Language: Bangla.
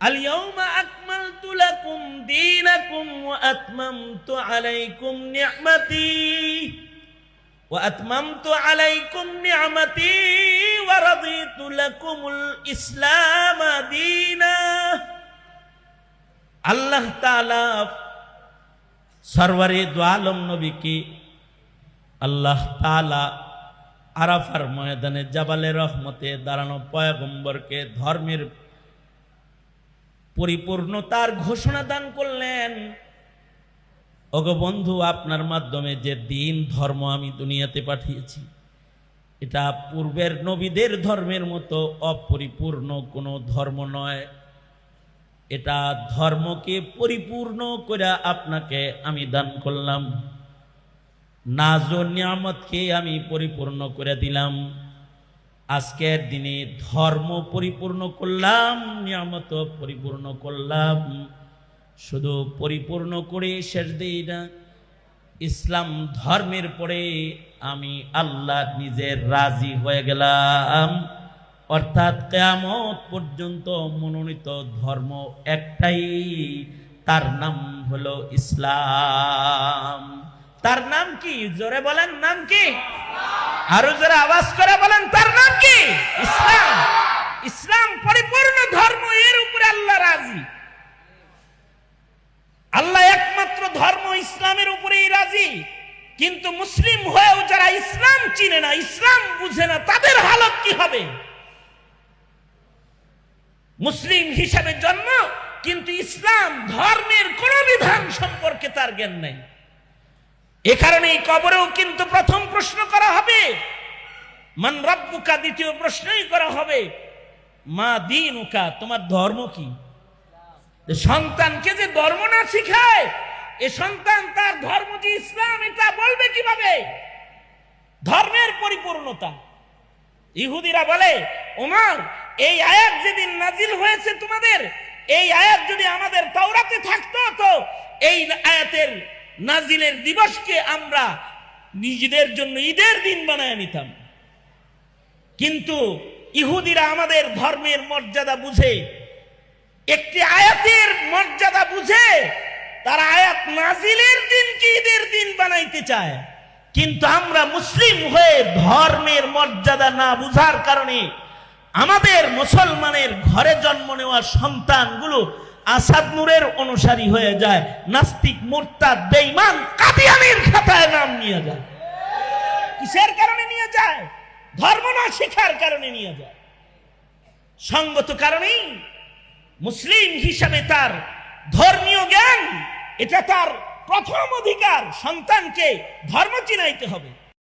আল ইয়াউমা আকমালতু লাকুম দীনাকুম ওয়া আতমামতু আলাইকুম নি'মাতি ওয়া রাদিতু লাকুমুল ইসলাম দীনা। আল্লাহ তাআলা সরওয়ারে দু আলম নবীকে আল্লাহ তাআলা আরাফার ময়দানে জাবালে রহমতে দাঁড়ানো পয়গম্বরকে ধর্মের পরিপূর্ণতার ঘোষণা দান করলেন। ওগো বন্ধু, আপনার মাধ্যমে যে দিন ধর্ম আমি দুনিয়াতে পাঠিয়েছি, এটা পূর্বের নবীদের ধর্মের মতো অপরিপূর্ণ কোনো ধর্ম নয়। এটা ধর্মকে পরিপূর্ণ করে আপনাকে আমি দান করলাম, নাজ ও নিয়ামতকে আমি পরিপূর্ণ করে দিলাম। আজকের দিনে ধর্ম পরিপূর্ণ করলাম, নিয়ামত পরিপূর্ণ করলাম। শুধু পরিপূর্ণ করে শেষ দিই না, ইসলাম ধর্মের পরে আমি আল্লাহ নিজে রাজি হয়ে গেলাম। অর্থাৎ কিয়ামত পর্যন্ত মনোনীত ধর্ম একটাই, তার নাম হলো ইসলাম। তার নাম কি? জোরে বলেন, নাম কি? আরো জোরে আওয়াজ করে বলেন, তার নাম কি? ইসলাম। ইসলাম পরিপূর্ণ ধর্ম, এর উপরে আল্লাহ রাজি। আল্লাহ একমাত্র ধর্ম ইসলামের উপরেই রাজি। কিন্তু মুসলিম হয়েও যারা ইসলাম চিনে না, ইসলাম বুঝে না, তাদের হালত কি হবে? মুসলিম হিসাবে জন্ম, কিন্তু ইসলাম ধর্মের কোন বিধান সম্পর্কে তার জ্ঞান নাই। এ কারণে এই কবরেও কিন্তু প্রথম প্রশ্ন করা হবে মান রাব্বুকা, দ্বিতীয় প্রশ্নই করা হবে মা দীনুকা, তোমার ধর্ম কি? সন্তানকে যে ধর্ম না শিখায়, এ সন্তান তার ধর্ম যে ইসলাম, এটা বলবে কিভাবে? ধর্মের পরিপূর্ণতা। ইহুদিরা বলে, ওমর, এই আয়াত যেদিন নাজিল হয়েছে তোমাদের, এই আয়াত যদি আমাদের তাওরাতে থাকতো তো এই আয়াতের নাজিলের দিবসকে আমরা নিজেদের জন্য ঈদের দিন বানায় নিতাম। কিন্তু ইহুদিরা আমাদের ধর্মের মর্যাদা বুঝে, একটি আয়াতের মর্যাদা বুঝে, তারা আয়াত নাজিলের দিনকে ঈদের দিন বানাইতে চায়। কিন্তু আমরা মুসলিম হয়ে ধর্মের মর্যাদা না বুঝার কারণে আমাদের মুসলমানের ঘরে জন্ম নেওয়া সন্তানগুলো আসাদ নূরের অনুসারী হয়ে যায়, নাস্তিক, মুরতাদ, বেঈমান, কাদিয়ানীর খাতায় নাম নিয়ে যায়। কিসের কারণে নিয়ে যায়? ধর্ম না শিখার কারণে নিয়ে যায়। সঙ্গত কারণেই মুসলিম হিসাবে তার ধর্মীয় জ্ঞান, এটা তার প্রথম অধিকার। সন্তানকে ধর্ম চিনাইতে হবে।